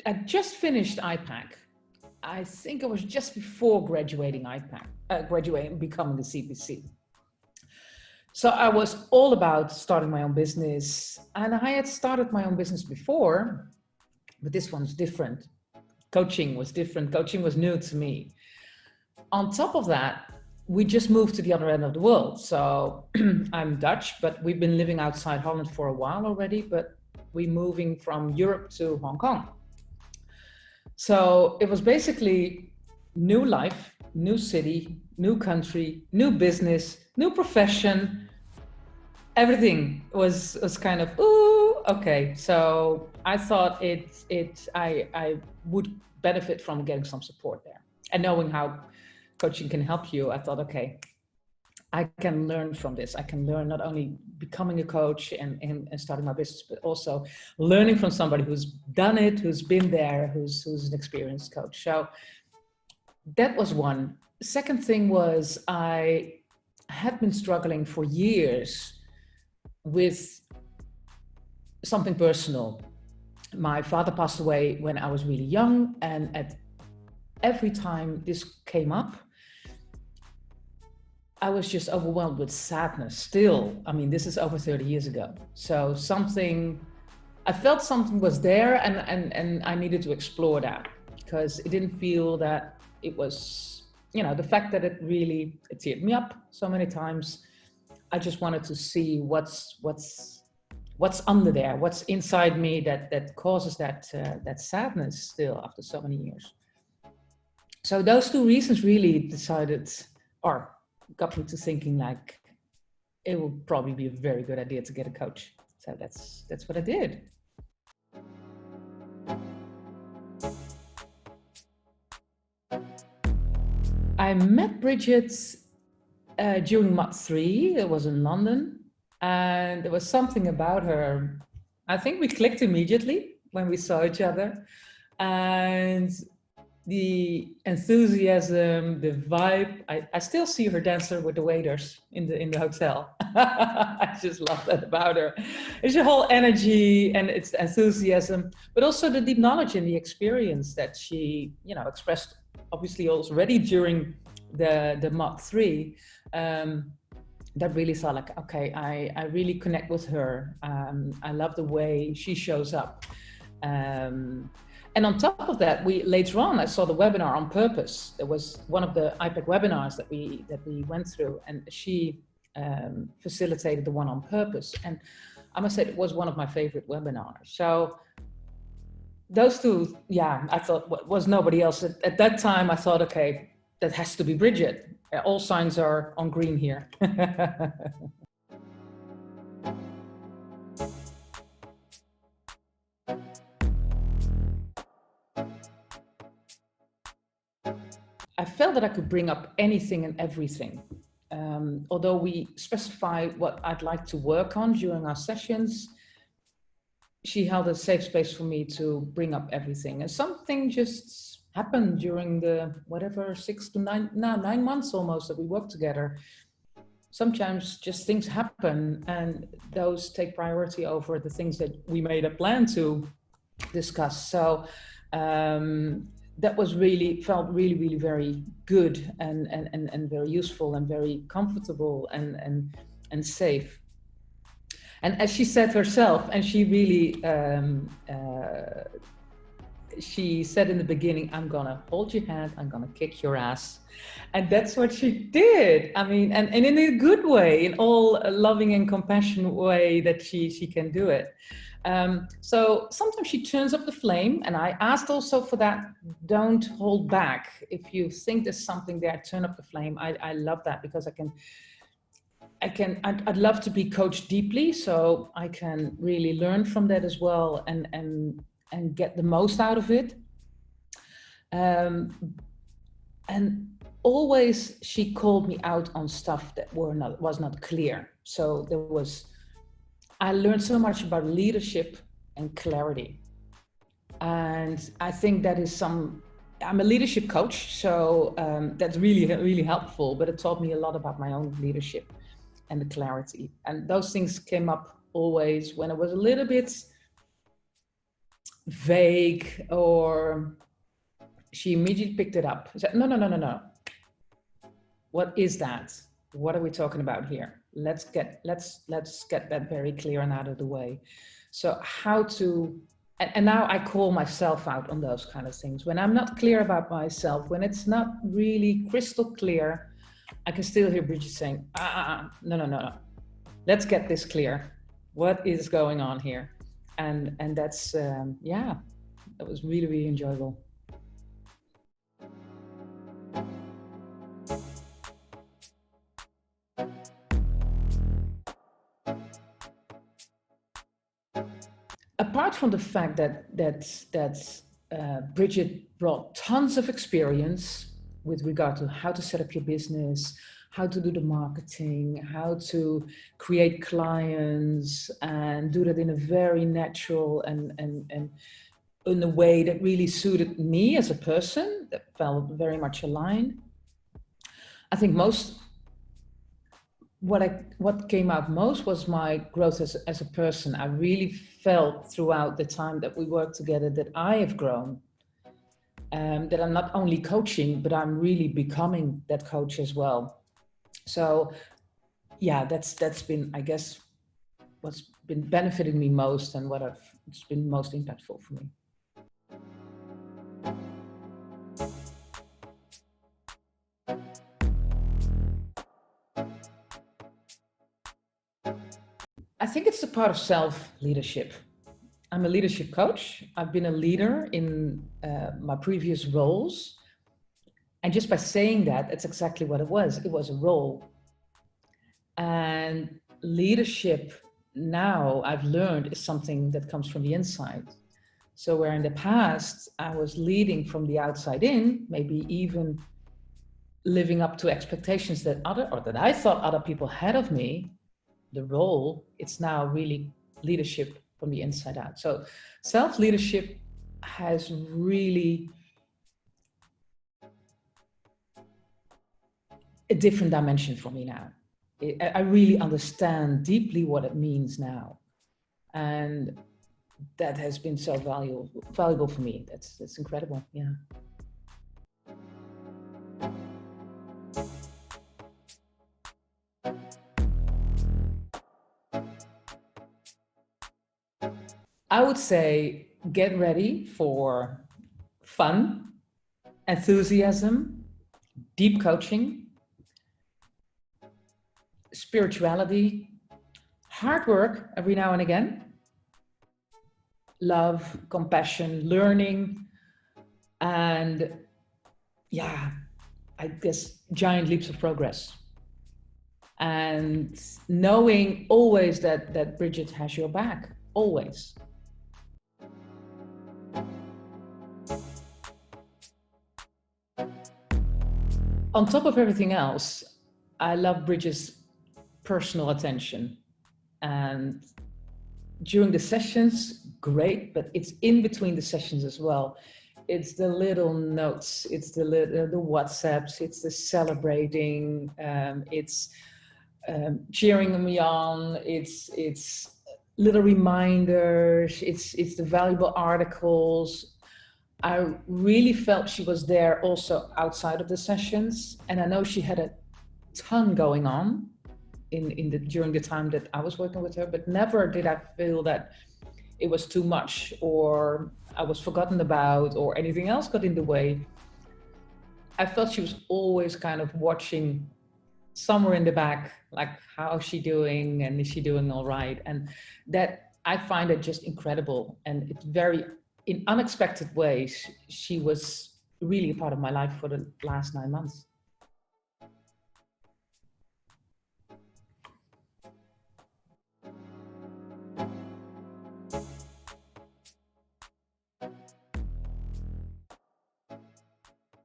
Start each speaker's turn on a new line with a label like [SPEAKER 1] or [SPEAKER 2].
[SPEAKER 1] I just finished IPAC. I think it was just before graduating graduating, becoming a CPC. So I was all about starting my own business, and I had started my own business before, but this one's different. Coaching was different. Coaching was new to me. On top of that, we just moved to the other end of the world. So I'm Dutch, but we've been living outside Holland for a while already, but we're moving from Europe to Hong Kong. So it was basically new life, new city, new country, new business, new profession. Everything was kind of, ooh, okay. So I thought I would benefit from getting some support there. And knowing how coaching can help you, I thought, okay, I can learn from this. I can learn not only becoming a coach and starting my business, but also learning from somebody who's done it, who's been there, who's an experienced coach. So that was one. Second thing was I had been struggling for years with something personal. My father passed away when I was really young, and at every time this came up, I was just overwhelmed with sadness still. I mean, this is over 30 years ago. So I felt something was there, and I needed to explore that, because it didn't feel that it was, the fact that it teared me up so many times. I just wanted to see what's under there, what's inside me that causes that sadness still after so many years. So those two reasons really got me to thinking like it would probably be a very good idea to get a coach. So that's what I did. I met Bridgette during Mod 3. It was in London, and there was something about her. I think we clicked immediately when we saw each other, and the enthusiasm, the vibe. I still see her dancing with the waiters in the hotel. I just love that about her. It's her whole energy and its enthusiasm, but also the deep knowledge and the experience that she, expressed obviously already during the Mod 3. That really thought like, okay, I really connect with her. I love the way she shows up. And on top of that, later on, I saw the webinar On Purpose. There was one of the IPAC webinars that we went through, and she facilitated the one on purpose. And I must say it was one of my favorite webinars. So those two, I thought was nobody else. At that time, I thought, okay, that has to be Bridgette. All signs are on green here. I felt that I could bring up anything and everything. Although we specify what I'd like to work on during our sessions, she held a safe space for me to bring up everything. And something just happened during the 9 months almost that we worked together. Sometimes just things happen, and those take priority over the things that we made a plan to discuss. So that was felt really very good and very useful and very comfortable and safe. And as she said herself, and she really she said in the beginning, I'm gonna hold your hand, I'm gonna kick your ass. And that's what she did. I mean, and in a good way, in all loving and compassionate way that she can do it. So sometimes she turns up the flame, and I asked also for that. Don't hold back. If you think there's something there, turn up the flame. I love that, because I'd love to be coached deeply, so I can really learn from that as well and get the most out of it. And always she called me out on stuff that was not clear. So I learned so much about leadership and clarity. And I think that is I'm a leadership coach, so that's really, really helpful, but it taught me a lot about my own leadership and the clarity. And those things came up always when I was a little bit vague, or she immediately picked it up. She said, no. What is that? What are we talking about here? Let's get that very clear and out of the way. So how to, and now I call myself out on those kind of things. When I'm not clear about myself, when it's not really crystal clear, I can still hear Bridgette saying, no. Let's get this clear. What is going on here? And that's, that was really, really enjoyable. Apart from the fact that Bridgette brought tons of experience with regard to how to set up your business, how to do the marketing, how to create clients, and do that in a very natural and in a way that really suited me as a person, that felt very much aligned. I think what came out most was my growth as a person. I really felt throughout the time that we worked together that I have grown, that I'm not only coaching, but I'm really becoming that coach as well. So yeah, that's been, I guess, what's been benefiting me most and it's been most impactful for me. I think it's a part of self-leadership. I'm a leadership coach. I've been a leader in my previous roles. And just by saying that, it's exactly what it was. It was a role. And leadership now, I've learned, is something that comes from the inside. So where in the past, I was leading from the outside in, maybe even living up to expectations that I thought other people had of me, the role, it's now really leadership from the inside out. So self-leadership has really a different dimension for me now. I really understand deeply what it means now. And that has been so valuable for me. That's incredible, yeah. I would say get ready for fun, enthusiasm, deep coaching, spirituality, hard work every now and again, love, compassion, learning, and yeah, I guess giant leaps of progress. And knowing always that Bridgette has your back, always. On top of everything else, I love Bridgette's personal attention. And during the sessions, great, but it's in between the sessions as well. It's the little notes, it's the WhatsApps, it's the celebrating, it's cheering me on, it's little reminders, it's the valuable articles. I really felt she was there also outside of the sessions, and I know she had a ton going on during the time that I was working with her, but never did I feel that it was too much or I was forgotten about or anything else got in the way. I felt she was always kind of watching somewhere in the back, like, how is she doing and is she doing all right? And that, I find it just incredible. And it's very, in unexpected ways, she was really a part of my life for the last 9 months.